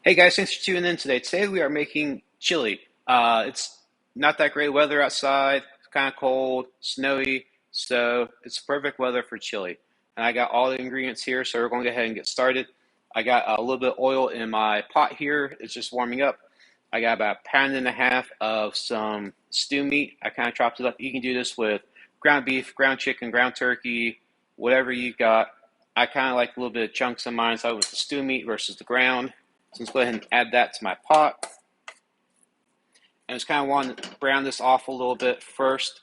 Hey guys, thanks for tuning in today. Today we are making chili. It's not that great weather outside. It's kind of cold, snowy, so it's perfect weather for chili. And I got all the ingredients here, so we're going to go ahead and get started. I got a little bit of oil in my pot here. It's just warming up. I got about a pound and a half of some stew meat. I kind of chopped it up. You can do this with ground beef, ground chicken, ground turkey, whatever you got. I kind of like a little bit of chunks in mine, so I went with the stew meat versus the ground. So let's go ahead and add that to my pot. And just kind of want to brown this off a little bit first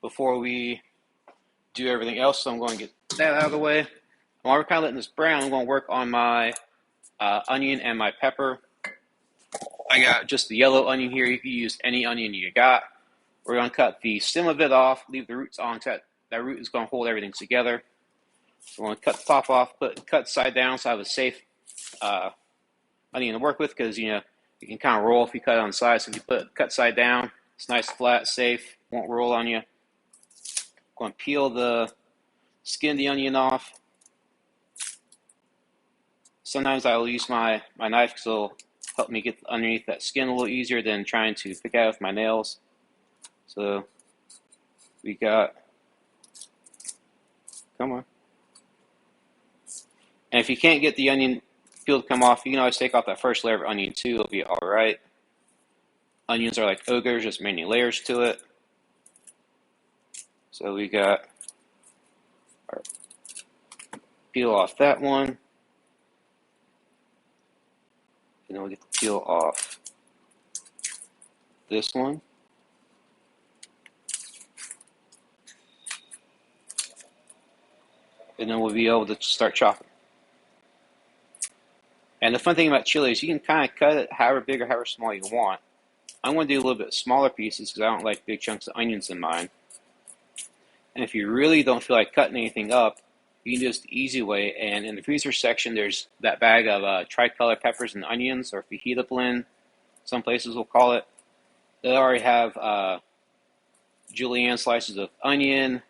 before we do everything else. So I'm going to get that out of the way. While we're kind of letting this brown, I'm going to work on my onion and my pepper. I got just the yellow onion here. You can use any onion you got. We're going to cut the stem of it off, leave the roots on. That root is going to hold everything together. So we're going to cut the top off, cut side down so I have a safe onion to work with, because you can kind of roll if you cut it on the side. So if you cut side down, it's nice, flat, safe, won't roll on you. I'm going to peel the skin of the onion off. Sometimes I will use my knife because it'll help me get underneath that skin a little easier than trying to pick out with my nails. So we got, come on. And if you can't get the onion peel to come off, you can always take off that first layer of onion too. It'll be all right. Onions are like ogres, just many layers to it. So we got our peel off that one. And then we get to peel off this one. And then we'll be able to start chopping. And the fun thing about chili is you can kind of cut it however big or however small you want. I'm going to do a little bit smaller pieces because I don't like big chunks of onions in mine. And if you really don't feel like cutting anything up, you can do this the easy way. And in the freezer section, there's that bag of tricolor peppers and onions, or fajita blend, some places will call it. They already have julienne slices of onion,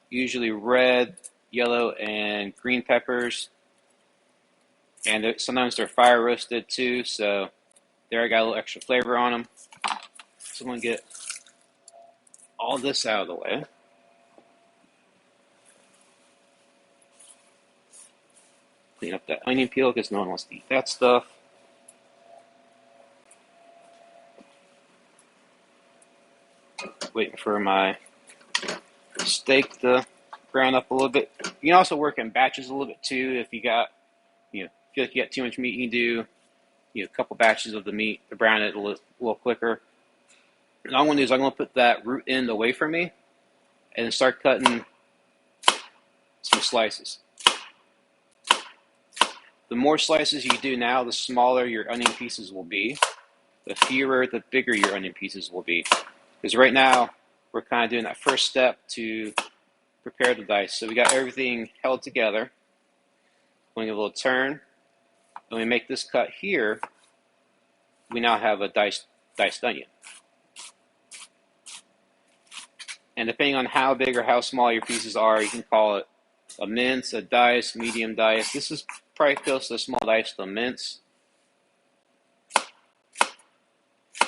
usually red, yellow, and green peppers. And sometimes they're fire roasted too, so there I got a little extra flavor on them. So I'm going to get all this out of the way. Clean up that onion peel because no one wants to eat that stuff. Waiting for my steak to brown up a little bit. You can also work in batches a little bit too. If you got, feel like you got too much meat, you can do, a couple batches of the meat to brown it a little quicker. And all I'm going to do is I'm going to put that root end away from me and then start cutting some slices. The more slices you do now, the smaller your onion pieces will be. The fewer, the bigger your onion pieces will be. Because right now, we're kind of doing that first step to prepare the dice. So we got everything held together. Going a little turn. When we make this cut here, we now have a diced onion. And depending on how big or how small your pieces are, you can call it a mince, a dice, medium dice. This is probably close to a small dice to a mince.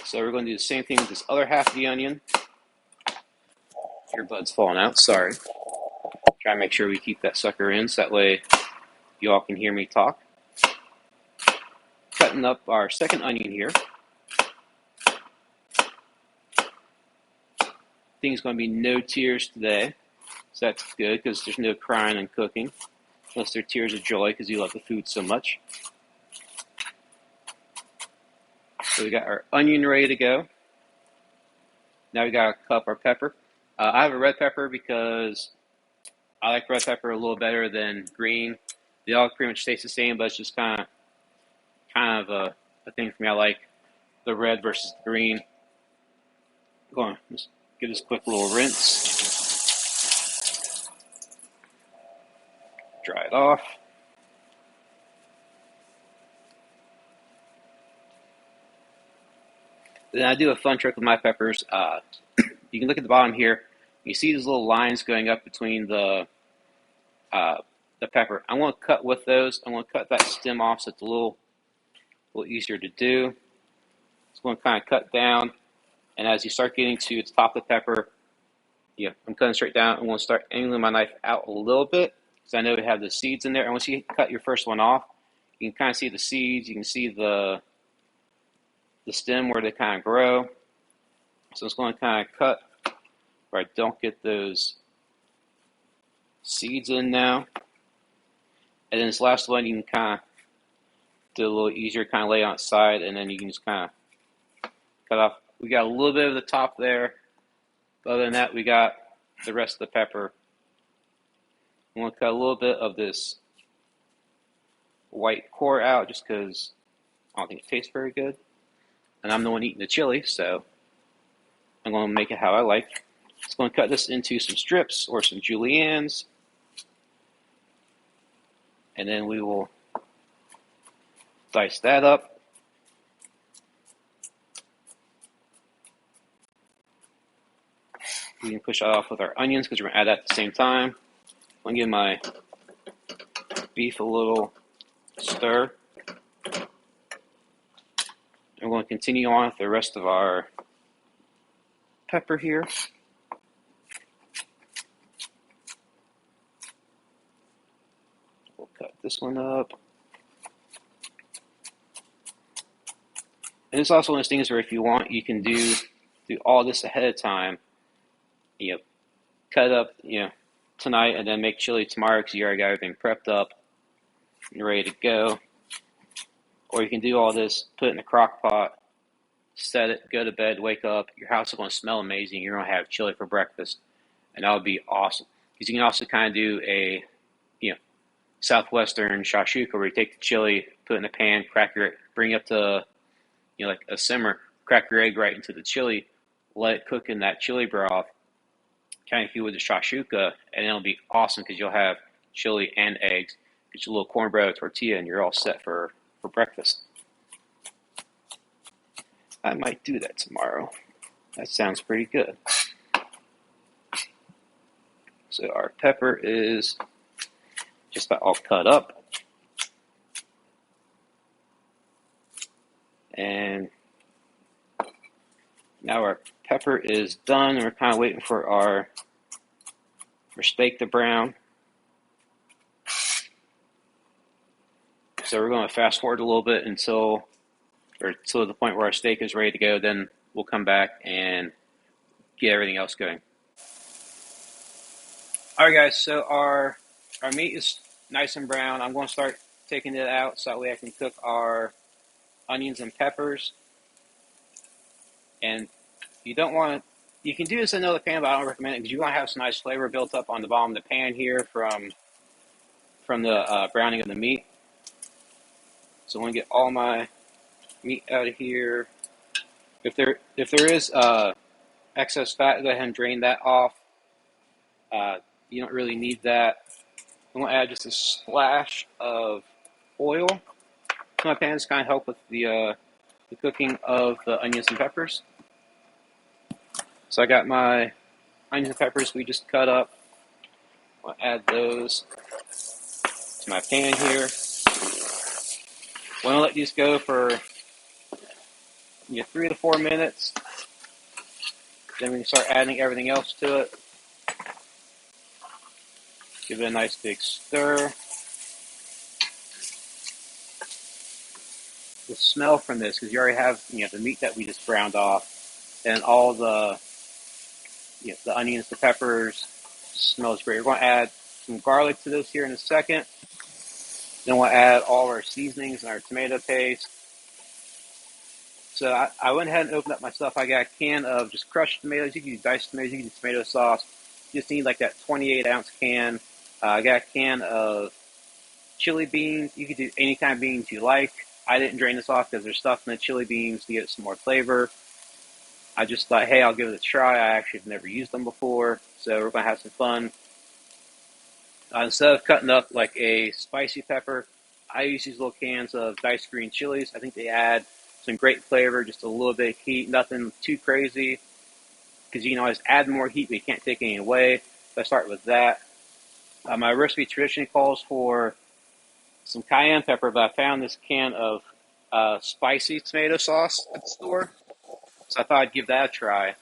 So we're going to do the same thing with this other half of the onion. Earbud's falling out, sorry. Try and make sure we keep that sucker in so that way you all can hear me talk. Cutting up our second onion here. I think it's going to be no tears today, so that's good because there's no crying and cooking, unless they're tears of joy because you love the food so much. So we got our onion ready to go. Now we got to cut up our pepper. I have a red pepper because I like red pepper a little better than green. They all pretty much taste the same, but it's just kind of a thing for me. I like the red versus the green. Go on, just give this a quick little rinse. Dry it off. Then I do a fun trick with my peppers. You can look at the bottom here. You see these little lines going up between the pepper. I'm going to cut with those. I'm going to cut that stem off so it's a little a little easier to do. It's going to kind of cut down, and as you start getting to the top of the pepper, yeah, I'm cutting straight down. I'm going to start angling my knife out a little bit because I know we have the seeds in there. And once you cut your first one off, you can kind of see the seeds. You can see the stem where they kind of grow. So it's going to kind of cut where I don't get those seeds in now. And then this last one, you can kind of do a little easier, kind of lay on its side, and then you can just kind of cut off. We got a little bit of the top there. But other than that, we got the rest of the pepper. I'm going to cut a little bit of this white core out just because I don't think it tastes very good. And I'm the one eating the chili, so I'm going to make it how I like. Just going to cut this into some strips or some juliennes. And then we will dice that up. We can push that off with our onions because we're going to add that at the same time. I'm going to give my beef a little stir. And we're going to continue on with the rest of our pepper here. We'll cut this one up. And it's also one of those things where if you want, you can do all this ahead of time. You know, cut up, tonight and then make chili tomorrow because you already got everything prepped up and ready to go. Or you can do all this, put it in the crock pot, set it, go to bed, wake up. Your house is going to smell amazing. You're going to have chili for breakfast, and that would be awesome. Because you can also kind of do a, southwestern shakshuka where you take the chili, put it in a pan, bring it up to, like a simmer, crack your egg right into the chili, let it cook in that chili broth, kind of if you would the shakshuka, and it'll be awesome because you'll have chili and eggs. Get your little cornbread tortilla, and you're all set for breakfast. I might do that tomorrow. That sounds pretty good. So our pepper is just about all cut up. And now our pepper is done, and we're kind of waiting for our steak to brown. So we're going to fast forward a little bit until the point where our steak is ready to go. Then we'll come back and get everything else going. All right, guys. So our meat is nice and brown. I'm going to start taking it out so that way I can cook our onions and peppers. And you don't want to. You can do this in another pan, but I don't recommend it because you want to have some nice flavor built up on the bottom of the pan here from the browning of the meat. So I'm going to get all my meat out of here. If there is excess fat, go ahead and drain that off. You don't really need that. I'm going to add just a splash of oil to my pan to kind of help with the cooking of the onions and peppers. So I got my onions and peppers we just cut up. I'll add those to my pan here. I'm going to let these go for 3 to 4 minutes. Then we can start adding everything else to it. Give it a nice big stir. The smell from this, because you already have the meat that we just browned off, and all the the onions, the peppers, just smells great. We're going to add some garlic to this here in a second. Then we'll add all our seasonings and our tomato paste. So I went ahead and opened up my stuff. I got a can of just crushed tomatoes. You can use diced tomatoes. You can use tomato sauce. You just need like that 28-ounce can. I got a can of chili beans. You can do any kind of beans you like. I didn't drain this off because there's stuff in the chili beans to get some more flavor. I just thought, hey, I'll give it a try. I actually have never used them before, so we're going to have some fun. Instead of cutting up like a spicy pepper, I use these little cans of diced green chilies. I think they add some great flavor, just a little bit of heat, nothing too crazy, because you can always add more heat, but you can't take any away. So I start with that. My recipe traditionally calls for some cayenne pepper, but I found this can of spicy tomato sauce at the store. So I thought I'd give that a try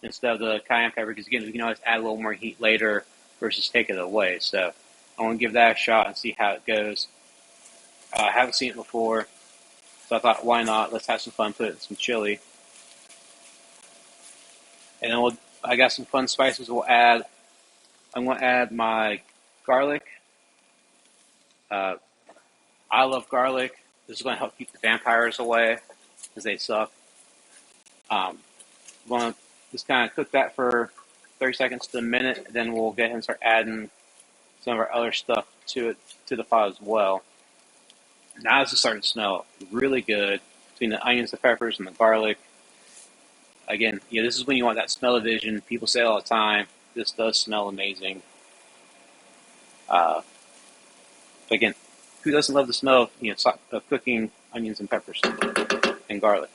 instead of the cayenne pepper because again, we can always add a little more heat later versus take it away. So I want to give that a shot and see how it goes. I haven't seen it before, so I thought, why not? Let's have some fun. Put it in some chili, and then I got some fun spices. We'll add. I'm going to add my garlic. Uh, I love garlic. This is going to help keep the vampires away because they suck. I'm going to just kind of cook that for 30 seconds to a minute. Then we'll go ahead and start adding some of our other stuff to it to the pot as well. Now this is starting to smell really good between the onions, the peppers, and the garlic. Again, this is when you want that smell-o-vision. People say it all the time. This does smell amazing. Again, who doesn't love the smell of cooking onions and peppers and garlic?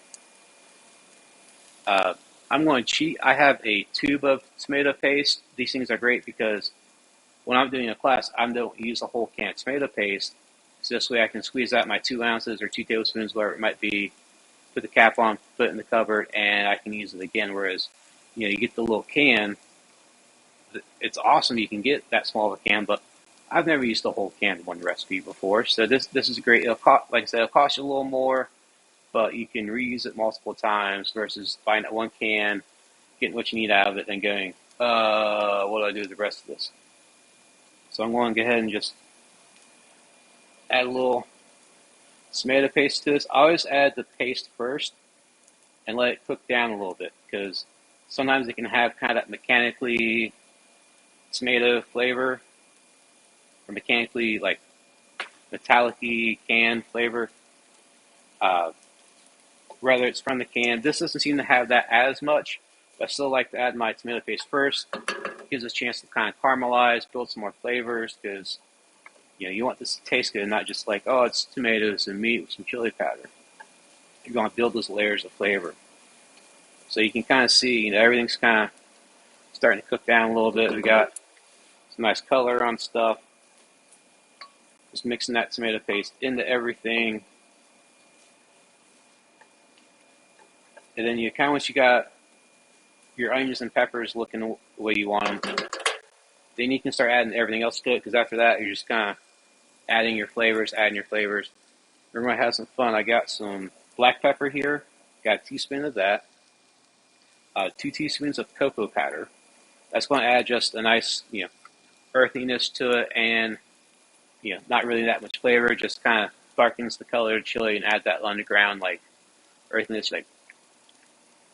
I'm going to cheat. I have a tube of tomato paste. These things are great because when I'm doing a class, I don't use a whole can of tomato paste. So this way I can squeeze out my 2 ounces or 2 tablespoons, whatever it might be, put the cap on, put it in the cupboard, and I can use it again. Whereas, you get the little can. It's awesome you can get that small of a can, but I've never used the whole can in one recipe before. So this is great. Like I said, it'll cost you a little more, but you can reuse it multiple times versus buying that one can, getting what you need out of it, and going, what do I do with the rest of this? So I'm going to go ahead and just add a little tomato paste to this. I always add the paste first and let it cook down a little bit because sometimes it can have kind of that mechanically tomato flavor or mechanically like metallic-y can flavor. Whether it's from the can, this doesn't seem to have that as much, but I still like to add my tomato paste first. It gives us a chance to kind of caramelize, build some more flavors because you want this to taste good, not just like, oh, it's tomatoes and meat with some chili powder. You're going to build those layers of flavor. So you can kind of see, everything's kind of starting to cook down a little bit. We got some nice color on stuff. Just mixing that tomato paste into everything. And then once you got your onions and peppers looking the way you want them, then you can start adding everything else to it because after that, you're just kind of adding your flavors. We're going to have some fun. I got some black pepper here. Got a teaspoon of that. 2 teaspoons of cocoa powder. That's going to add just a nice, earthiness to it and, not really that much flavor. Just kind of darkens the color of chili and add that underground, like, earthiness. Like,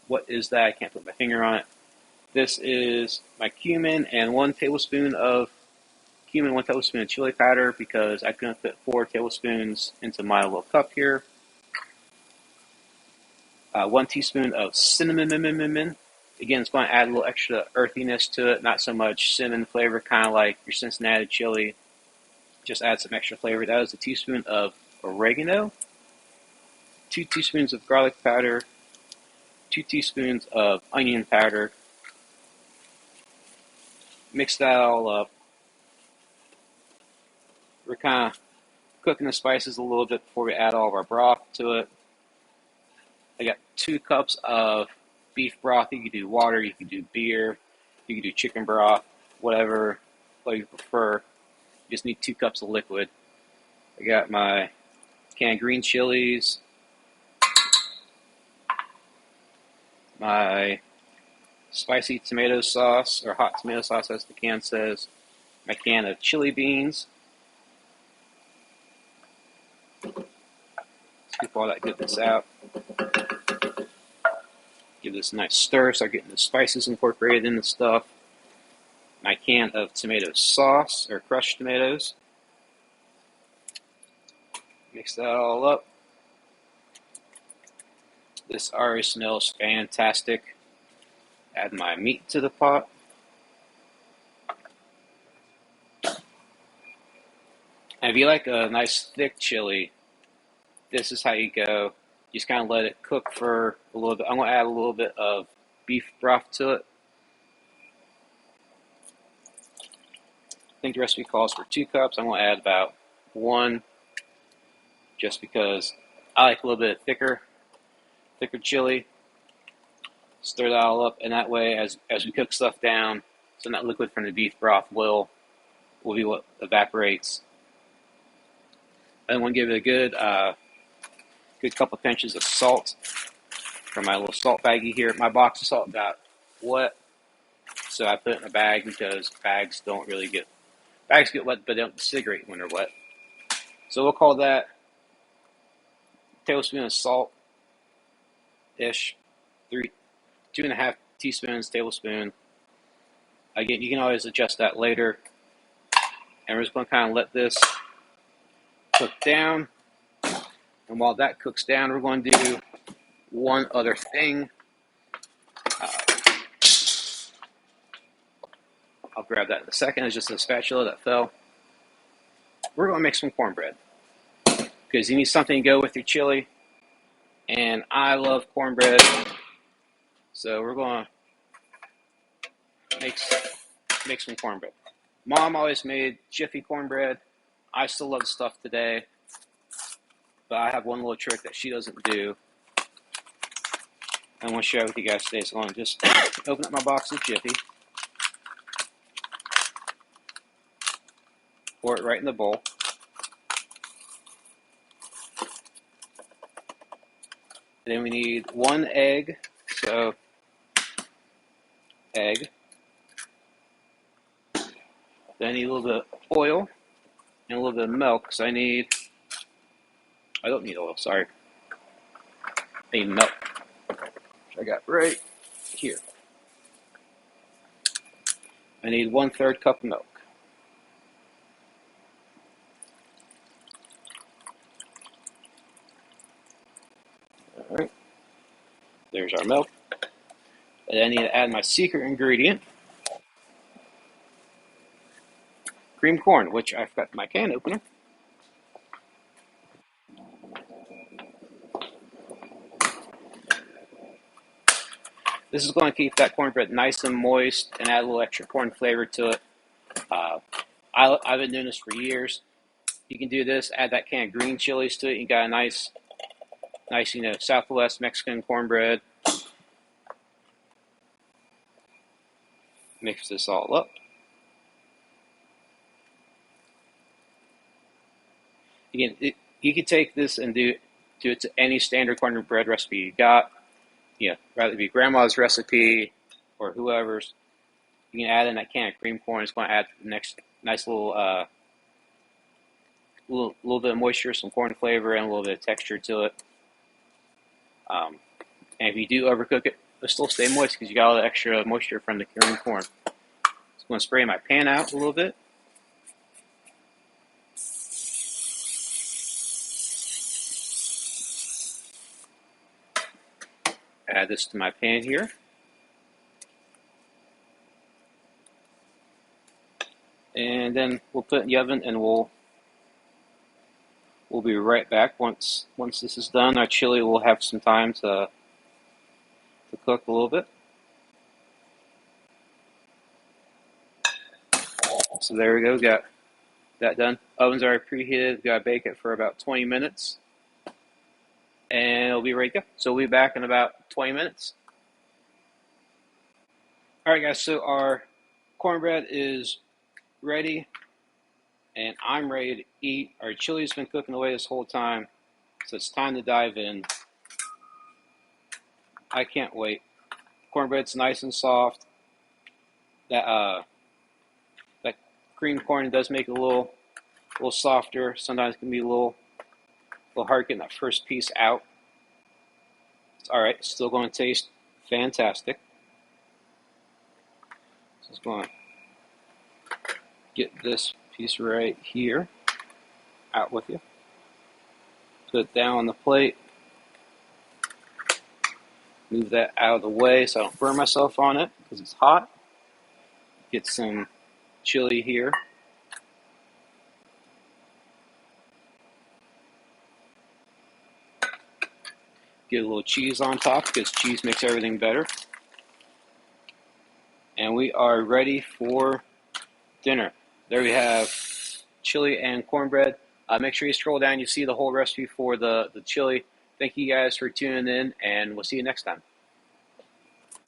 what is that? I can't put my finger on it. This is my cumin and 1 tablespoon of cumin, 1 tablespoon of chili powder because I couldn't fit 4 tablespoons into my little cup here. 1 teaspoon of cinnamon. Again, it's going to add a little extra earthiness to it, not so much cinnamon flavor, kind of like your Cincinnati chili. Just add some extra flavor. That is a teaspoon of oregano, 2 teaspoons of garlic powder, 2 teaspoons of onion powder. Mix that all up. We're kind of cooking the spices a little bit before we add all of our broth to it. I got 2 cups of beef broth. You can do water, you can do beer, you can do chicken broth, whatever you prefer. You just need 2 cups of liquid. I got my canned green chilies, my spicy tomato sauce, or hot tomato sauce as the can says, my can of chili beans. Scoop all that goodness out. Give this a nice stir, start getting the spices incorporated in the stuff. My can of tomato sauce, or crushed tomatoes. Mix that all up. This already smells fantastic. Add my meat to the pot. And if you like a nice thick chili, this is how you go. Just kind of let it cook for a little bit. I'm going to add a little bit of beef broth to it. I think the recipe calls for 2 cups. I'm going to add about 1 just because I like a little bit thicker chili. Stir that all up, and that way, as we cook stuff down, some of that liquid from the beef broth will be what evaporates. I want to give it a good couple pinches of salt from my little salt baggie here. My box of salt got wet, so I put it in a bag because bags get wet, but they don't disintegrate when they're wet. So we'll call that a tablespoon of salt ish, 2.5 teaspoons, tablespoon. Again, you can always adjust that later. And we're just going to kind of let this cook down. And while that cooks down, we're going to do one other thing. I'll grab that in a second. It's just a spatula that fell. We're going to make some cornbread because you need something to go with your chili. And I love cornbread. So we're going to make some cornbread. Mom always made Jiffy cornbread. I still love the stuff today. But I have one little trick that she doesn't do. I want to share with you guys today. So I'm going to just open up my box of Jiffy. Pour it right in the bowl. And then we need 1 egg. So, egg. Then I need a little bit of oil and a little bit of milk because I don't need oil, sorry. I need milk, which I got right here. I need 1/3 cup of milk. All right, there's our milk. And I need to add my secret ingredient, cream corn, which I've got my can opener. This is going to keep that cornbread nice and moist and add a little extra corn flavor to it. I've been doing this for years. You can do this, add that can of green chilies to it. You got a nice, Southwest Mexican cornbread. Mix this all up. You can take this and do it to any standard cornbread recipe you got. Rather it be grandma's recipe or whoever's. You can add in that can of cream corn. It's going to add the next nice little bit of moisture, some corn flavor, and a little bit of texture to it. And if you do overcook it, it'll still stay moist because you got all the extra moisture from the curing corn. So I'm going to spray my pan out a little bit. Add this to my pan here. And then we'll put it in the oven and we'll be right back. Once this is done, our chili will have some time to cook a little bit. So there we go, got that done. Oven's already preheated, got to bake it for about 20 minutes. And it'll be ready to go. So we'll be back in about 20 minutes. Alright guys, so our cornbread is ready. And I'm ready to eat. Our chili's been cooking away this whole time. So it's time to dive in. I can't wait. Cornbread's nice and soft. That cream corn does make it a little softer. Sometimes it can be a little hard getting that first piece out. It's alright, it's still going to taste fantastic. So just going to get this piece right here out with you. Put it down on the plate. Move that out of the way so I don't burn myself on it because it's hot. Get some chili here. Get a little cheese on top because cheese makes everything better. And we are ready for dinner. There we have chili and cornbread. Make sure you scroll down. You see the whole recipe for the chili. Thank you guys for tuning in, and we'll see you next time.